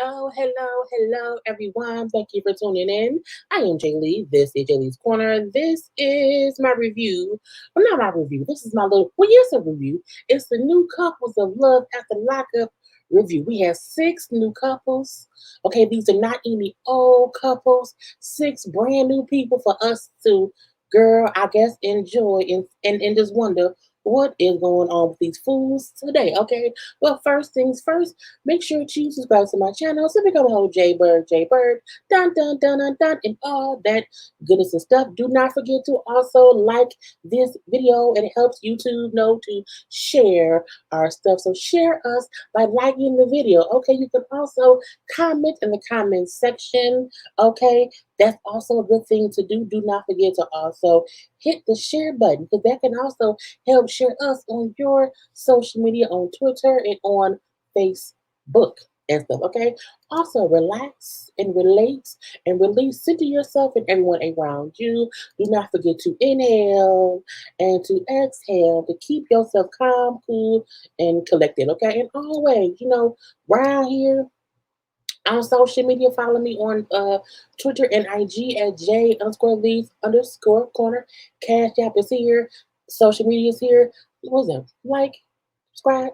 Hello, everyone. Thank you for tuning in. I am Jaylee. This is Jaylee's Corner. This is my review. Well, not my review. This is my little, well, yes, a review. It's the new couples of love after lockup review. We have six new couples. Okay, these are not any old couples, six brand new people for us to, girl, I guess, enjoy and just wonder what is going on with these fools today. Okay, well, first things first. Make sure to subscribe to my channel so become a whole JayBird, and all that goodness and stuff. Do not forget to also like this video. It helps YouTube know to share our stuff. So share us by liking the video. Okay, you can also comment in the comment section. Okay, that's also a good thing to do. Do not forget to also hit the share button because that can also help share us on your social media on Twitter and on Facebook and stuff. Okay. Also, relax and relate and release. Center yourself and everyone around you. Do not forget to inhale and to exhale to keep yourself calm, cool, and collected. Okay. And always, around here on social media, follow me on Twitter and IG at J_Lees_Corner. Cash App is here. Social media is here. What's up? Subscribe,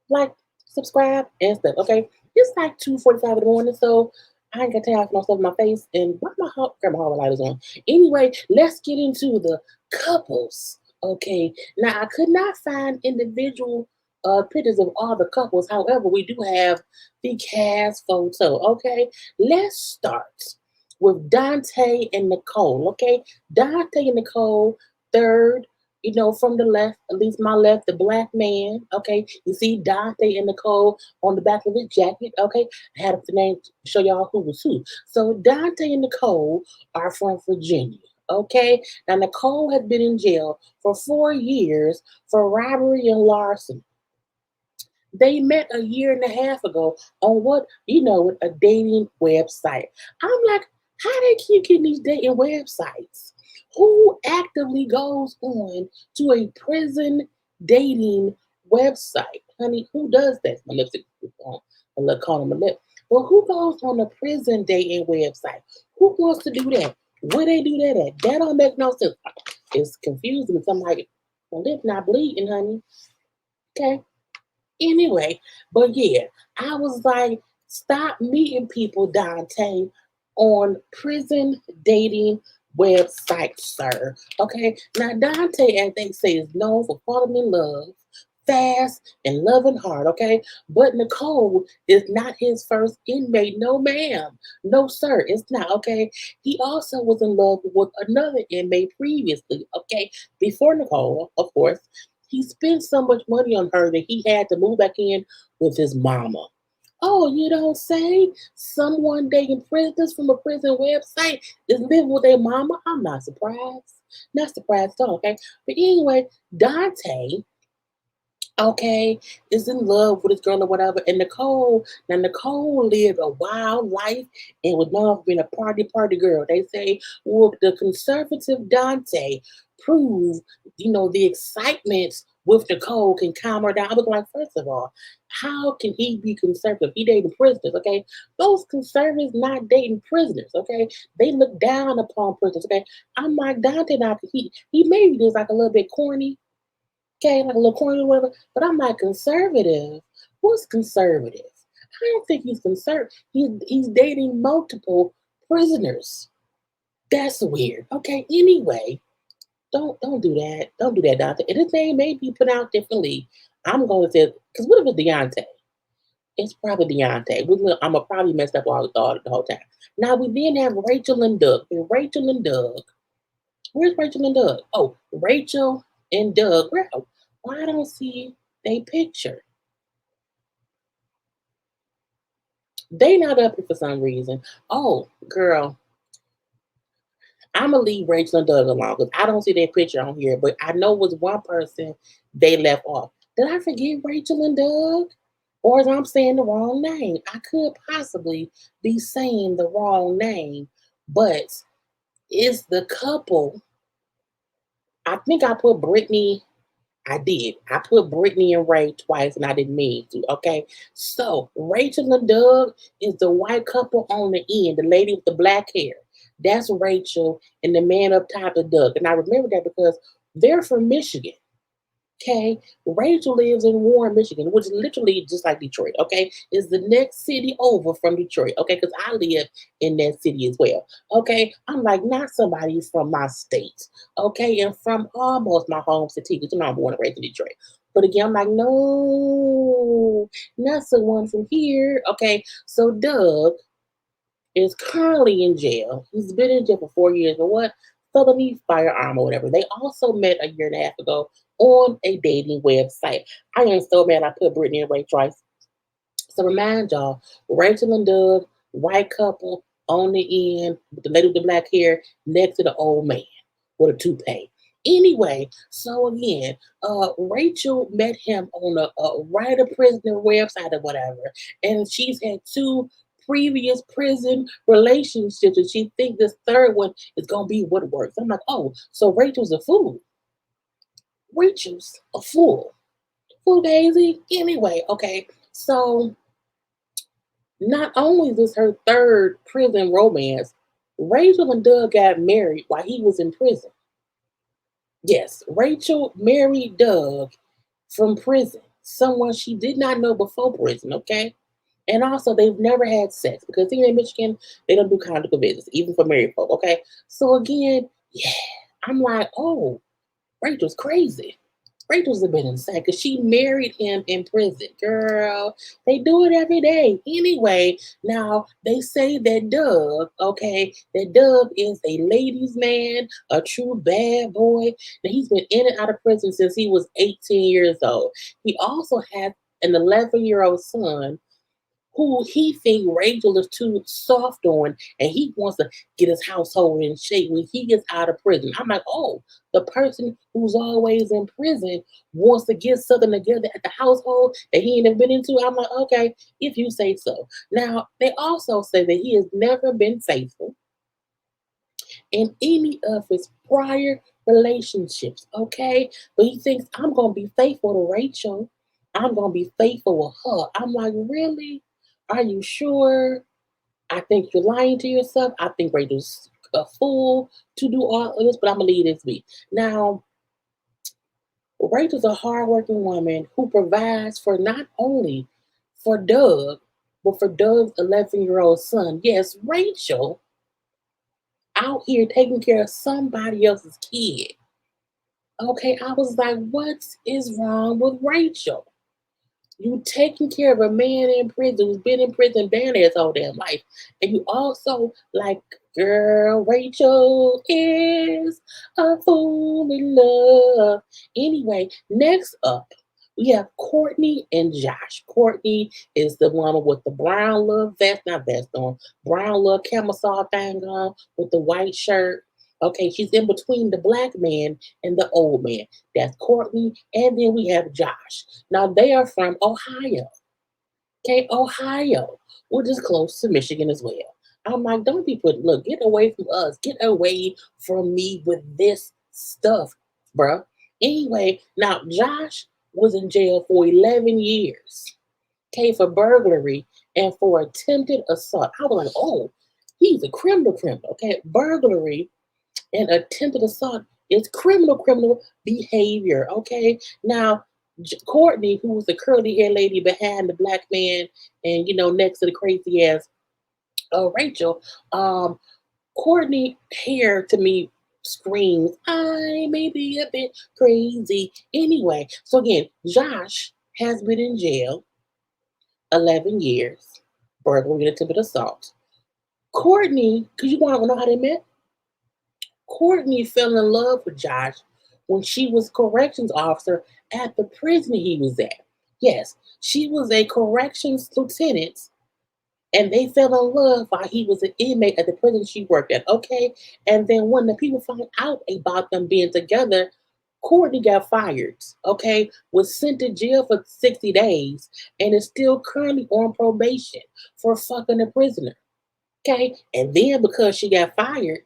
like, subscribe, and stuff. Okay, it's like 2:45 in the morning, so I ain't got time for myself in my face and why grab my hard lighters on. Anyway, let's get into the couples. Okay, now I could not find individual pictures of all the couples. However, we do have the cast photo. Okay, let's start with Dante and Nicole. Okay, Dante and Nicole, third, from the left, at least my left, the black man. Okay, you see Dante and Nicole on the back of his jacket. Okay, I had to name show y'all who was who. So Dante and Nicole are from Virginia. Okay, now Nicole had been in jail for 4 years for robbery and larceny. They met a year and a half ago on a dating website. I'm like, how they keep getting these dating websites? Who actively goes on to a prison dating website? Honey, who does that? My lipstick is on a little corner of my lip. Well, who goes on a prison dating website? Who wants to do that? Where they do that at? That don't make no sense. It's confusing. I'm like, my lip not bleeding, honey. Okay. Anyway, but yeah, I was like, stop meeting people, Dante, on prison dating websites, sir. Okay, now Dante, as they say, is known for falling in love fast and loving hard. Okay, but Nicole is not his first inmate. No, ma'am. No, sir, it's not. Okay, he also was in love with another inmate previously. Okay, before Nicole, of course. He spent so much money on her that he had to move back in with his mama. Oh, you don't say? Someone dating prisoners from a prison website is living with their mama? I'm not surprised. Not surprised at all, okay? But anyway, Dante, okay, is in love with this girl or whatever. And Nicole lived a wild life and was known for being a party girl. They say, well, the conservative Dante proved, the excitement with Nicole can calm her down. I was like, first of all, how can he be conservative? He dating prisoners, okay? Those conservatives not dating prisoners, okay? They look down upon prisoners, okay? I'm like, Dante, now, he maybe just like a little bit corny, okay, like a little corny or whatever. But I'm like, conservative. What's conservative? I don't think he's conservative. He's dating multiple prisoners. That's weird. Okay. Anyway, don't do that. Don't do that, Dante. And his name may be pronounced differently. I'm going to say because what if it's Deontay? It's probably Deontay. I'm gonna probably messed up all the whole time. Now we then have Rachel and Doug. And Rachel and Doug. Where's Rachel and Doug? Oh, Rachel and Doug. Why I don't see they picture? They not up here for some reason. Oh, girl, I'm gonna leave Rachel and Doug alone because I don't see their picture on here. But I know it was one person they left off. Did I forget Rachel and Doug? Or is I'm saying the wrong name? I could possibly be saying the wrong name, but it's the couple. I think I put Britney I did. I put Britney and Ray twice and I didn't mean to. Okay. So Rachel and Doug is the white couple on the end, the lady with the black hair. That's Rachel, and the man up top is Doug. And I remember that because they're from Michigan. Okay, Rachel lives in Warren, Michigan, which is literally just like Detroit. Okay, is the next city over from Detroit. Okay, because I live in that city as well. Okay, I'm like not somebody from my state. Okay, and from almost my home city, because you know I'm born and raised in Detroit. But again, I'm like, no, not someone from here. Okay, so Doug is currently in jail. He's been in jail for 4 years for what? Felony firearm or whatever. They also met a year and a half ago on a dating website. I am so mad I put Brittany and Ray twice. So remind y'all, Rachel and Doug, white couple on the end, with the lady with the black hair next to the old man with a toupee. Anyway, so again, Rachel met him on a writer prisoner website or whatever, and she's had two previous prison relationships, and she thinks this third one is gonna be what works. I'm like, oh, so Rachel's a fool. Rachel's a fool. Fool Daisy. Anyway, okay, so not only is this her third prison romance, Rachel and Doug got married while he was in prison. Yes, Rachel married Doug from prison, someone she did not know before prison, okay? And also, they've never had sex because here in Michigan, they don't do conjugal visits, even for married folk, okay? So again, yeah, I'm like, oh, Rachel's crazy. Rachel's a bit insane because she married him in prison. Girl, they do it every day. Anyway, now they say that Doug, okay, that Doug is a ladies' man, a true bad boy. Now he's been in and out of prison since he was 18 years old. He also has an 11-year-old son who he think Rachel is too soft on, and he wants to get his household in shape when he gets out of prison. I'm like, oh, the person who's always in prison wants to get something together at the household that he ain't never been into. I'm like, okay, if you say so. Now, they also say that he has never been faithful in any of his prior relationships, okay? But he thinks, I'm going to be faithful to Rachel. I'm going to be faithful with her. I'm like, really? Are you sure? I think you're lying to yourself. I think Rachel's a fool to do all of this, but I'm going to leave this be. Now, Rachel's a hardworking woman who provides for not only for Doug, but for Doug's 11-year-old son. Yes, Rachel out here taking care of somebody else's kid. Okay, I was like, what is wrong with Rachel? You taking care of a man in prison who's been in prison damn his whole damn life. And you also like, girl, Rachel is a fool in love. Anyway, next up, we have Courtney and Josh. Courtney is the woman with the brown little vest, not vest on, brown little camisole thing on with the white shirt. Okay, she's in between the black man and the old man. That's Courtney. And then we have Josh. Now they are from Ohio. Okay, Ohio, which is close to Michigan as well. I'm like, don't be putting, look, get away from us. Get away from me with this stuff, bruh. Anyway, now Josh was in jail for 11 years. Okay, for burglary and for attempted assault. I was like, oh, he's a criminal. Okay, burglary and attempted assault is criminal behavior. Okay, now Courtney, who was the curly haired lady behind the black man, and next to the crazy ass Rachel, Courtney hair to me screams, I may be a bit crazy. Anyway, so again, Josh has been in jail 11 years, burglary and attempted assault. Courtney, because you want to know how they met? Courtney fell in love with Josh when she was corrections officer at the prison he was at. Yes, she was a corrections lieutenant, and they fell in love while he was an inmate at the prison she worked at. Okay, and then when the people found out about them being together, Courtney got fired. Okay, was sent to jail for 60 days, and is still currently on probation for fucking a prisoner. Okay, and then because she got fired,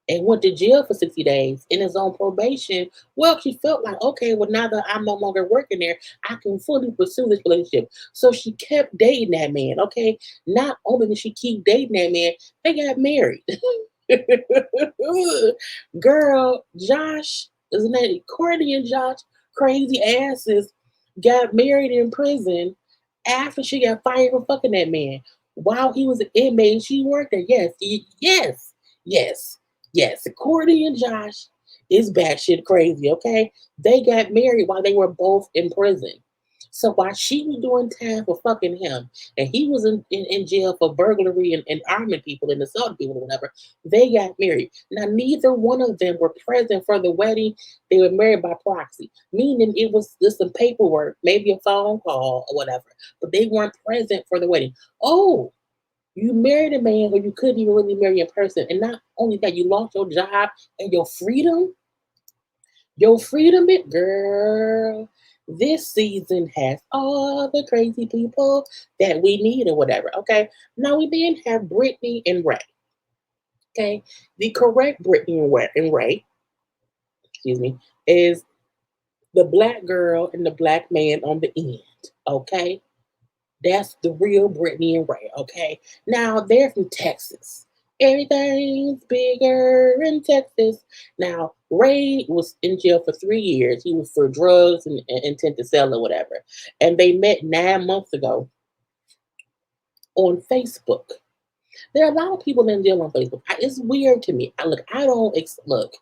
and went to jail for 60 days and is on probation. Well, she felt like, okay, well, now that I'm no longer working there, I can fully pursue this relationship. So she kept dating that man, okay? Not only did she keep dating that man, they got married. Girl, Josh, isn't that Courtney and Josh, crazy asses, got married in prison after she got fired for fucking that man. While he was an inmate, she worked there. Yes, yes, yes, yes. Courtney and Josh is batshit crazy, okay? They got married while they were both in prison. So while she was doing time for fucking him, and he was in jail for burglary and arming people and assaulting people or whatever, they got married. Now, neither one of them were present for the wedding. They were married by proxy, meaning it was just some paperwork, maybe a phone call or whatever, but they weren't present for the wedding. Oh, you married a man who you couldn't even really marry in person. And not only that, you lost your job and your freedom. Your freedom, it girl. This season has all the crazy people that we need or whatever. Okay. Now we then have Britney and Ray. Okay. The correct Britney and Ray, excuse me, is the black girl and the black man on the end. Okay. That's the real Britney and Ray, okay? Now, they're from Texas. Everything's bigger in Texas. Now, Ray was in jail for 3 years. He was for drugs and intent to sell or whatever. And they met 9 months ago on Facebook. There are a lot of people in jail on Facebook. It's weird to me. I don't, look,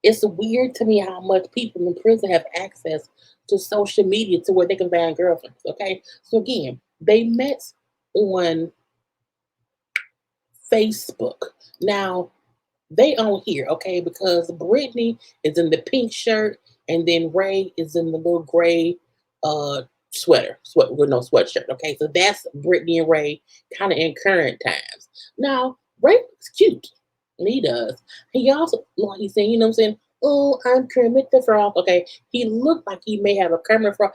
it's weird to me how much people in prison have access to social media to where they can find girlfriends. Okay, so again, they met on Facebook. Now they on here, okay, because Brittany is in the pink shirt, and then Ray is in the little gray sweat with no sweatshirt. Okay, so that's Brittany and Ray kind of in current times. Now Ray looks cute. And he does. He also, like he's saying, you know what I'm saying? Oh, I'm Kermit the Frog. Okay, he looked like he may have a Kermit Frog.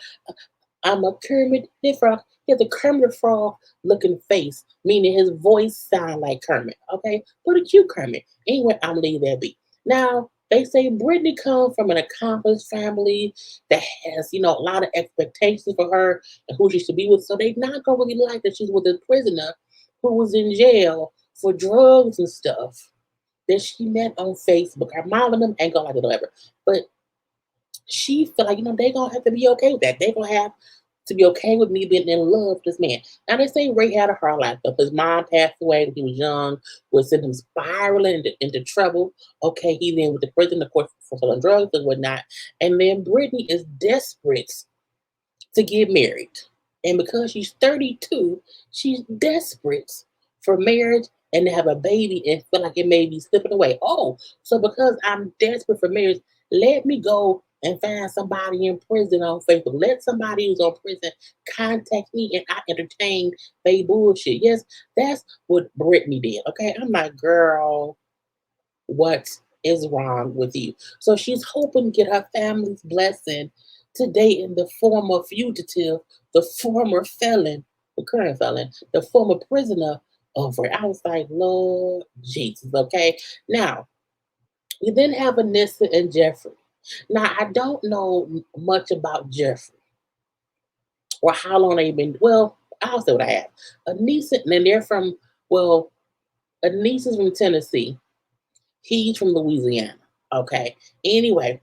I'm a Kermit the Frog. He has a Kermit the Frog looking face, meaning his voice sound like Kermit. Okay, but a cute Kermit. Anyway, I'm leaving that be. Now they say Brittany comes from an accomplished family that has, a lot of expectations for her and who she should be with. So they not gonna really like that she's with a prisoner who was in jail for drugs and stuff that she met on Facebook. Her mom and them ain't gonna like it or whatever. But she feel like, they gonna have to be okay with that. They gonna have to be okay with me being in love with this man. Now they say Ray had a hard life though. His mom passed away when he was young, was sent him spiraling into trouble. Okay, he then went to prison, of course, for selling drugs and whatnot. And then Brittany is desperate to get married. And because she's 32, she's desperate for marriage and to have a baby and feel like it may be slipping away. Oh, so because I'm desperate for marriage, let me go and find somebody in prison on Facebook. Let somebody who's on prison contact me and I entertain they bullshit. Yes, that's what Brittany did. Okay, I'm like, girl, what is wrong with you? So she's hoping to get her family's blessing today in the former fugitive, the former felon, the current felon, the former prisoner over. I was like, Lord Jesus, okay? Now, you then have Anissa and Jeffrey. Now, I don't know much about Jeffrey or how long they've been. Well, I'll say what I have. Anissa, and they're from, well, Anissa's from Tennessee. He's from Louisiana. Okay. Anyway,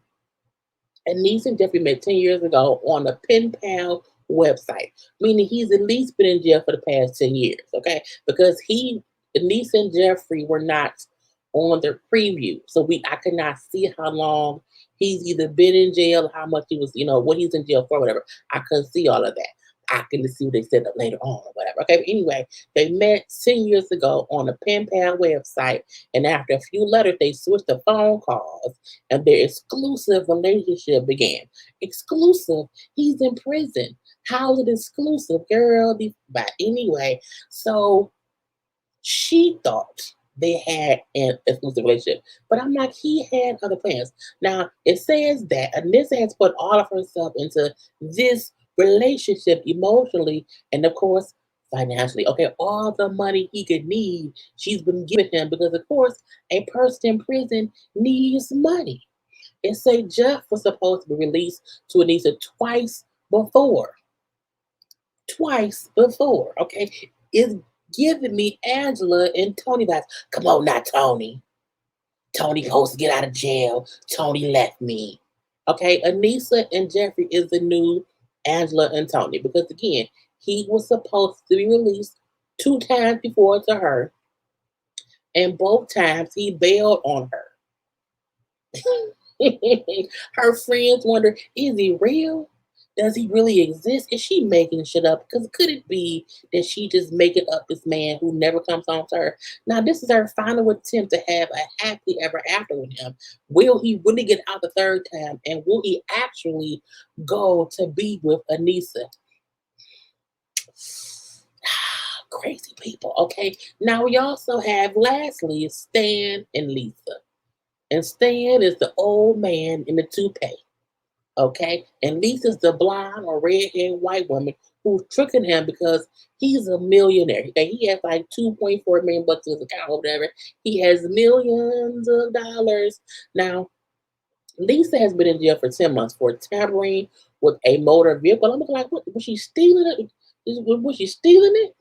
Anissa and Jeffrey met 10 years ago on a pen pal website, meaning he's at least been in jail for the past 10 years. Okay. Because Anissa and Jeffrey were not on their preview. So I could not see how long he's either been in jail, how much he was, what he's in jail for, whatever. I couldn't see all of that. I can see what they said later on or whatever. Okay, but anyway, they met 10 years ago on a pen pal website, and after a few letters, they switched to phone calls, and their exclusive relationship began. Exclusive? He's in prison. How is it exclusive, girl? But anyway, so she thought they had an exclusive relationship. But I'm like, he had other plans. Now, it says that Anissa has put all of herself into this relationship emotionally and, of course, financially. Okay, all the money he could need, she's been giving him because, of course, a person in prison needs money. And say Jeff was supposed to be released to Anissa before, twice before. Okay, it's giving me Angela and Tony vibes. Come on now, Tony. Tony supposed to get out of jail. Tony left me. Okay, Anissa and Jeffrey is the new Angela and Tony because again, he was supposed to be released two times before to her, and both times he bailed on her. Her friends wonder, is he real? Does he really exist? Is she making shit up? Because could it be that she just making up this man who never comes home to her? Now, this is her final attempt to have a happily ever after with him. Will he really get out the third time? And will he actually go to be with Anissa? Crazy people. Okay. Now we also have lastly Stan and Lisa. And Stan is the old man in the toupee. Okay. And Lisa's the blonde or red-haired white woman who's tricking him because he's a millionaire. Okay. He has like 2.4 million bucks in his account or whatever. He has millions of dollars. Now, Lisa has been in jail for 10 months for tampering with a motor vehicle. I'm looking like, what was she stealing it? Was she stealing it?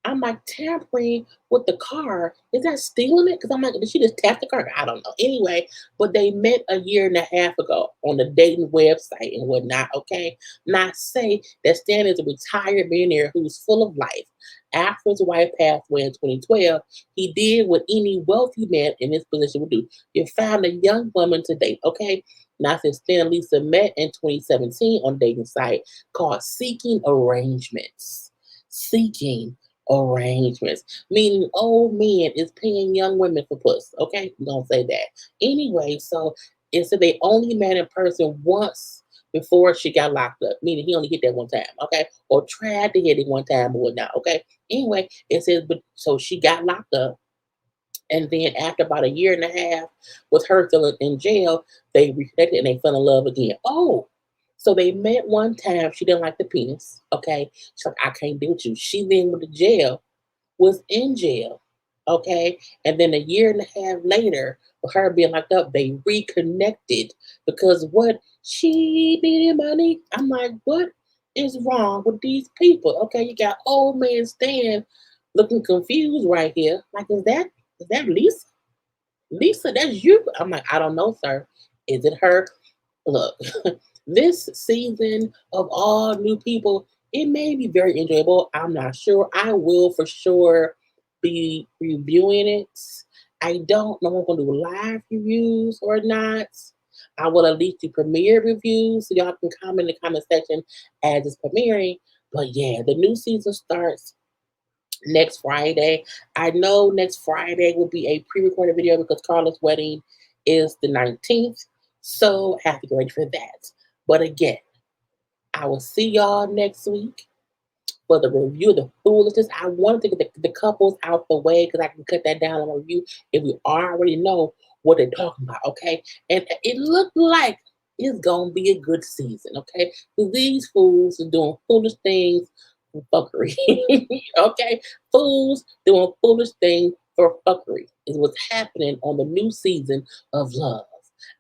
I'm like tampering with the car. Is that stealing it? Because I'm like, did she just tap the car? I don't know. Anyway, but they met a year and a half ago on the dating website and whatnot. Okay. Now say that Stan is a retired millionaire who's full of life. After his wife passed away in 2012, he did what any wealthy man in his position would do. He found a young woman to date. Okay. Now since Stan and Lisa met in 2017 on a dating site called Seeking Arrangements. Seeking arrangements, meaning old men is paying young women for puss. Okay, we don't say that. Anyway, so it said they only met in person once before she got locked up, meaning he only hit that one time, okay, or tried to hit it one time or whatnot, okay. Anyway, it says, but so she got locked up, and then after about a year and a half with her still in jail, they reconnected and they fell in love again. Oh, so they met one time. She didn't like the penis. Okay. She's like, I can't deal with you. She then went to jail, was in jail. Okay. And then a year and a half later, with her being locked up, they reconnected because what? She needed money. I'm like, what is wrong with these people? Okay. You got old man Stan looking confused right here. Like, is that Lisa? Lisa, that's you. I'm like, I don't know, sir. Is it her? Look, this season of all new people, it may be very enjoyable. I'm not sure. I will for sure be reviewing it. I don't know if I'm going to do live reviews or not. I will at least do premiere reviews so y'all can comment in the comment section as it's premiering. But yeah, the new season starts next Friday. I know next Friday will be a pre-recorded video because Carla's wedding is the 19th. So I have to get ready for that. But again, I will see y'all next week for the review of the foolishness. I want to get the couples out the way because I can cut that down on a review if we already know what they're talking about, okay? And it looked like it's gonna be a good season, okay? Because these fools are doing foolish things for fuckery, okay? Fools doing foolish things for fuckery is what's happening on the new season of Love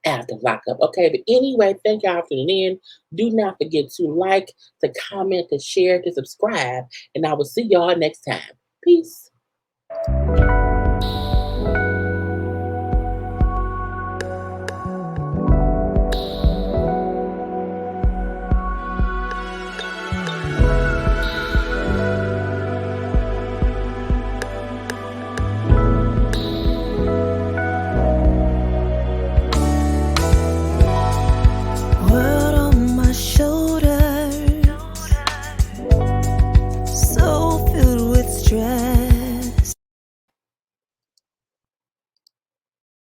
After Lockup. Okay, but anyway, thank y'all for tuning in. Do not forget to like, to comment, to share, to subscribe, and I will see y'all next time. Peace.